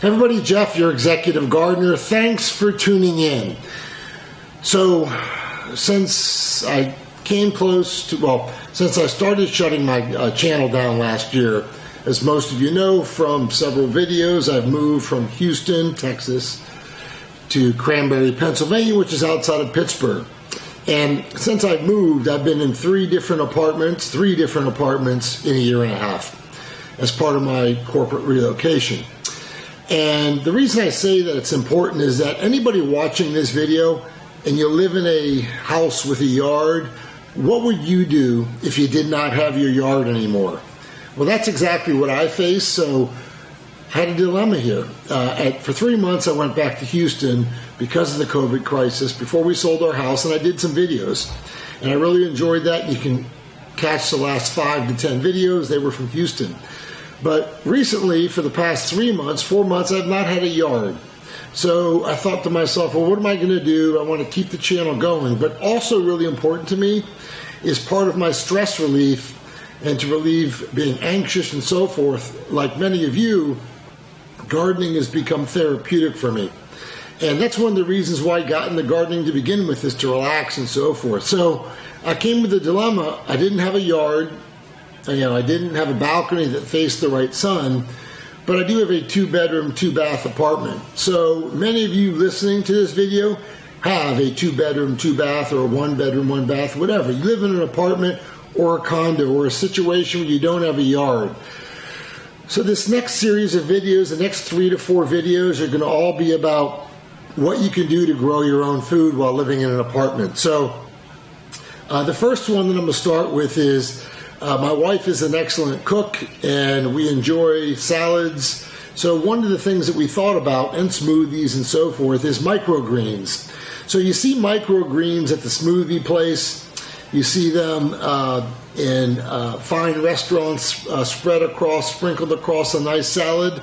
Everybody, Jeff, your executive gardener. Thanks for tuning in. So, since I started shutting my channel down last year, as most of you know from several videos, I've moved from Houston, Texas, to Cranberry, Pennsylvania, which is outside of Pittsburgh. And since I've moved, I've been in three different apartments in a year and a half as part of my corporate relocation. And the reason I say that it's important is that anybody watching this video and you live in a house with a yard, what would you do if you did not have your yard anymore? Well, that's exactly what I faced, so I had a dilemma here. For 3 months, I went back to Houston because of the COVID crisis before we sold our house, and I did some videos. And I really enjoyed that. You can catch the last 5 to 10 videos. They were from Houston. But recently, for the past 4 months, I've not had a yard. So I thought to myself, well, what am I going to do? I want to keep the channel going. But also really important to me is part of my stress relief and to relieve being anxious and so forth. Like many of you, gardening has become therapeutic for me. And that's one of the reasons why I got into gardening to begin with, is to relax and so forth. So I came with a dilemma. I didn't have a yard. I didn't have a balcony that faced the right sun, but I do have a 2-bedroom, 2-bath apartment. So many of you listening to this video have a 2-bedroom, 2-bath, or a 1-bedroom, 1-bath, whatever. You live in an apartment or a condo or a situation where you don't have a yard. So this next series of videos, the next 3 to 4 videos, are going to all be about what you can do to grow your own food while living in an apartment. So the first one that I'm going to start with is my wife is an excellent cook, and we enjoy salads. So one of the things that we thought about, and smoothies and so forth, is microgreens. So you see microgreens at the smoothie place. You see them in fine restaurants sprinkled across a nice salad.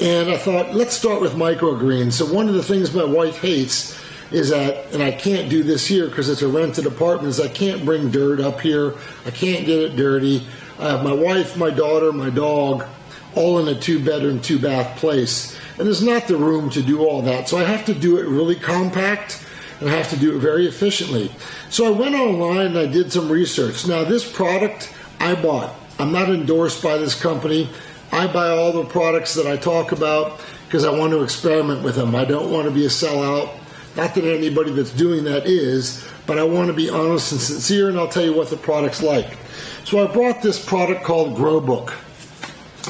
And I thought, let's start with microgreens. So one of the things my wife hates is that, and I can't do this here because it's a rented apartment, is I can't bring dirt up here. I can't get it dirty. I have my wife, my daughter, my dog, all in a 2-bedroom, 2-bath place. And there's not the room to do all that. So I have to do it really compact, and I have to do it very efficiently. So I went online and I did some research. Now, this product I bought. I'm not endorsed by this company. I buy all the products that I talk about because I want to experiment with them. I don't want to be a sellout. Not that anybody that's doing that is, but I want to be honest and sincere, and I'll tell you what the product's like. So I brought this product called Grow Book.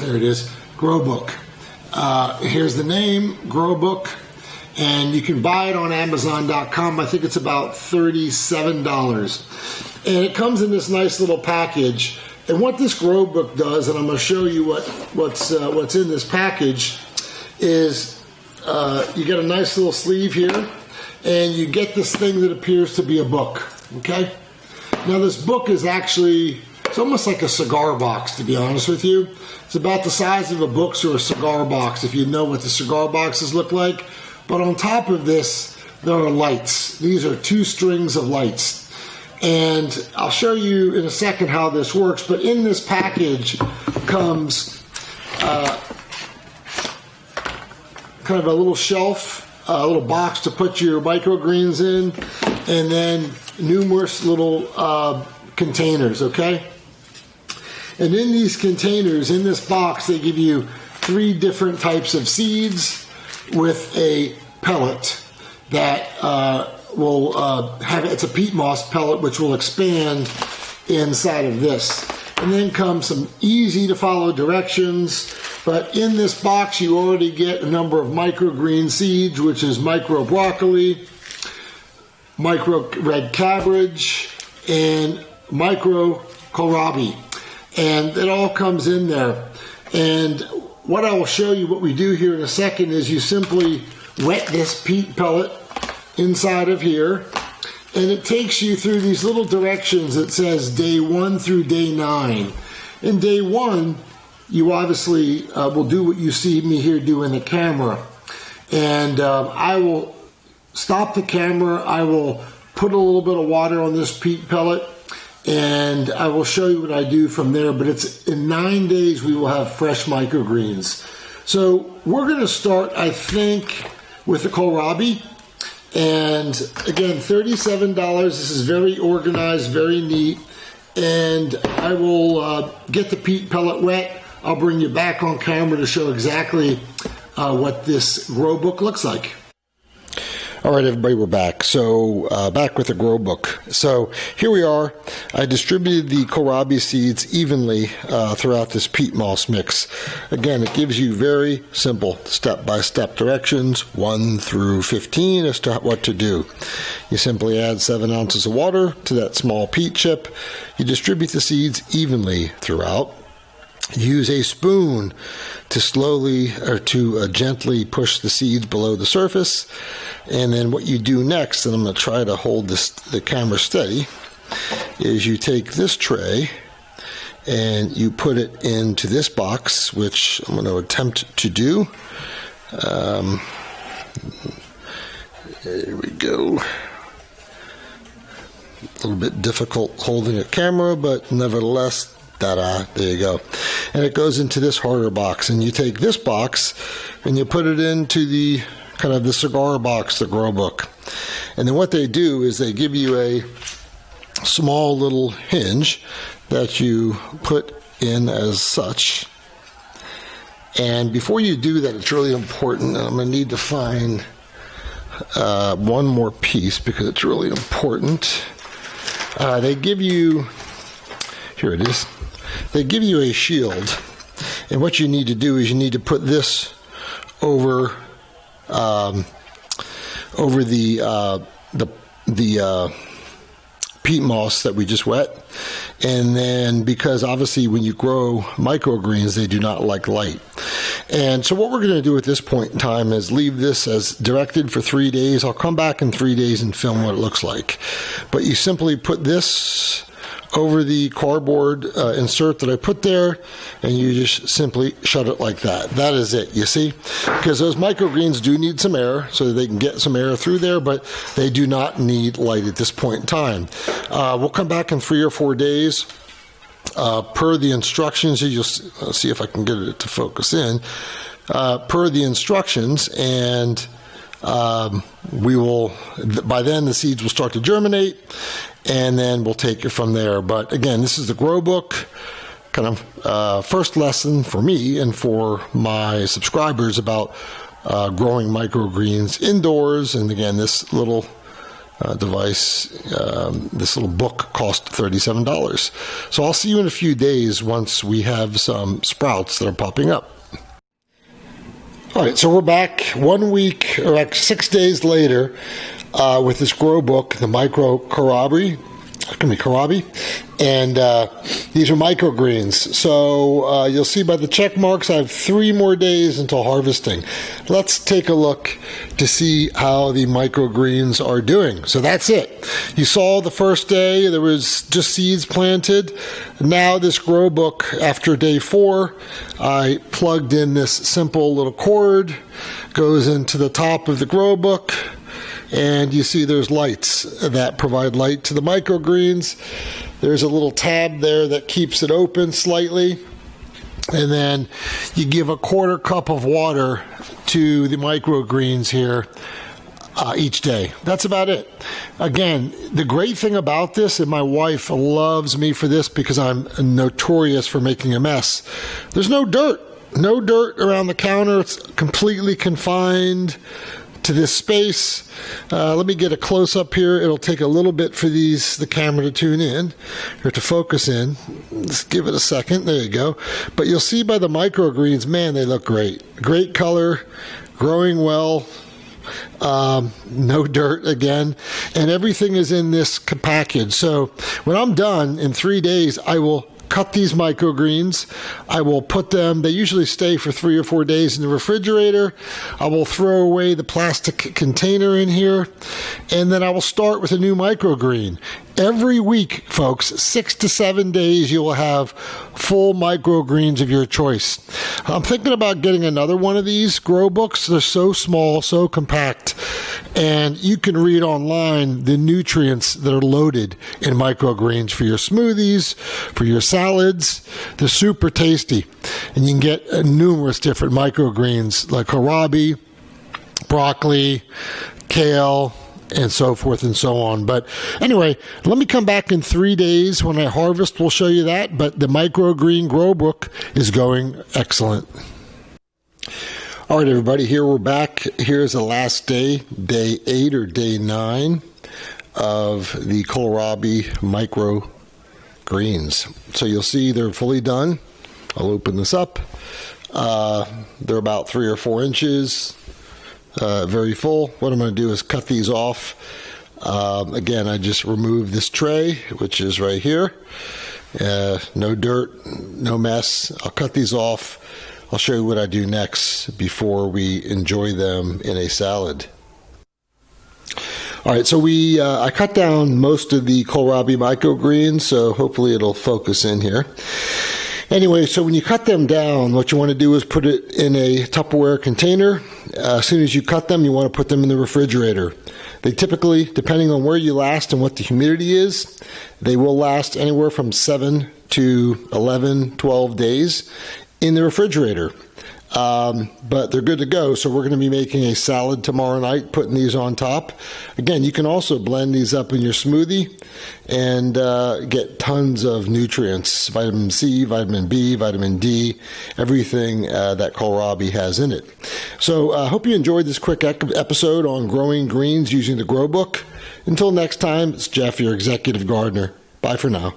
There it is, Grow Book. Here's the name, Grow Book, and you can buy it on Amazon.com. I think it's about $37. And it comes in this nice little package. And what this Grow Book does, and I'm going to show you what's in this package, is you get a nice little sleeve here, and you get this thing that appears to be a book, okay? Now this book is actually, it's almost like a cigar box, to be honest with you. It's about the size of a book or a cigar box, if you know what the cigar boxes look like. But on top of this, there are lights. These are 2 strings of lights. And I'll show you in a second how this works, but in this package comes kind of a little shelf, a little box to put your microgreens in, and then numerous little containers, okay? And in these containers, in this box, they give you 3 different types of seeds with a pellet that will have, it's a peat moss pellet, which will expand inside of this. And then comes some easy to follow directions. But in this box, you already get a number of microgreen seeds, which is micro broccoli, micro red cabbage, and micro kohlrabi. And it all comes in there. And what I will show you, what we do here in a second, is you simply wet this peat pellet inside of here, and it takes you through these little directions that says day 1 through day 9. In day 1, you obviously will do what you see me here do in the camera. And I will stop the camera, I will put a little bit of water on this peat pellet, and I will show you what I do from there. But it's in 9 days we will have fresh microgreens. So we're going to start, I think, with the kohlrabi. And again, $37. This is very organized, very neat. And I will get the peat pellet wet. I'll bring you back on camera to show exactly what this grow book looks like. All right, everybody, we're back. So back with the grow book. So here we are. I distributed the kohlrabi seeds evenly throughout this peat moss mix. Again, it gives you very simple step-by-step directions, 1 through 15, as to what to do. You simply add 7 ounces of water to that small peat chip. You distribute the seeds evenly throughout. Use a spoon to slowly or to gently push the seeds below the surface. And then what you do next, and I'm going to try to hold the camera steady, is you take this tray and you put it into this box, which I'm going to attempt to do. There we go. A little bit difficult holding a camera, but nevertheless, ta-da, there you go. And it goes into this harder box. And you take this box and you put it into the kind of the cigar box, the grow book. And then what they do is they give you a small little hinge that you put in as such. And before you do that, it's really important, and I'm going to need to find one more piece because it's really important. They give you, here it is, they give you a shield. And what you need to do is you need to put this over the peat moss that we just wet. And then, because obviously when you grow microgreens, they do not like light. And so what we're going to do at this point in time is leave this as directed for 3 days. I'll come back in 3 days and film what it looks like. But you simply put this over the cardboard insert that I put there, and you just simply shut it like that. That is it, you see? Because those microgreens do need some air so that they can get some air through there, but they do not need light at this point in time. We'll come back in 3 or 4 days. Per the instructions, you'll see if I can get it to focus in. Per the instructions, and we will, by then the seeds will start to germinate, and then we'll take it from there. But again, this is the grow book, kind of first lesson for me and for my subscribers about growing microgreens indoors. And again, this little device, this little book cost $37. So I'll see you in a few days once we have some sprouts that are popping up. All right, so we're back 1 week, or like 6 days later, with this grow book, the kohlrabi, and these are microgreens. So you'll see by the check marks, I have 3 more days until harvesting. Let's take a look to see how the microgreens are doing. So that's it. You saw the first day, there was just seeds planted. Now this grow book, after day 4, I plugged in this simple little cord, goes into the top of the grow book, and you see there's lights that provide light to the microgreens. There's a little tab there that keeps it open slightly. And then you give a 1/4 cup of water to the microgreens here each day. That's about it. Again, the great thing about this, and my wife loves me for this because I'm notorious for making a mess, there's no dirt. No dirt around the counter. It's completely confined to this space. Let me get a close-up here. It'll take a little bit for the camera to tune in, or to focus in. Let's give it a second. There you go. But you'll see by the microgreens, man, they look great. Great color, growing well. No dirt again, and everything is in this package. So when I'm done in 3 days, I will cut these microgreens. I will put them, they usually stay for 3 or 4 days in the refrigerator. I will throw away the plastic container in here, and then I will start with a new microgreen. Every week, folks, 6 to 7 days, you will have full microgreens of your choice. I'm thinking about getting another one of these grow books. They're so small, so compact, and you can read online the nutrients that are loaded in microgreens for your smoothies, for your salads. They're super tasty, and you can get numerous different microgreens like kohlrabi, broccoli, kale, and so forth and so on. But anyway, let me come back in 3 days when I harvest. We'll show you that. But the microgreen grow book is going excellent. All right, everybody, here we're back. Here's the last day, day 8 or day 9 of the kohlrabi microgreens. So you'll see they're fully done. I'll open this up. They're about 3 or 4 inches. Very full. What I'm going to do is cut these off. Again, I just removed this tray, which is right here. No dirt, no mess. I'll cut these off. I'll show you what I do next before we enjoy them in a salad. All right, so I cut down most of the kohlrabi microgreens, so hopefully it'll focus in here. Anyway, so when you cut them down, what you want to do is put it in a Tupperware container. As soon as you cut them, you want to put them in the refrigerator. They typically, depending on where you last and what the humidity is, they will last anywhere from 7 to 11, 12 days in the refrigerator. But they're good to go, so we're going to be making a salad tomorrow night, putting these on top. Again, you can also blend these up in your smoothie and get tons of nutrients, vitamin C, vitamin B, vitamin D, everything that kohlrabi has in it. So I hope you enjoyed this quick episode on growing greens using the Grow Book. Until next time, it's Jeff, your executive gardener. Bye for now.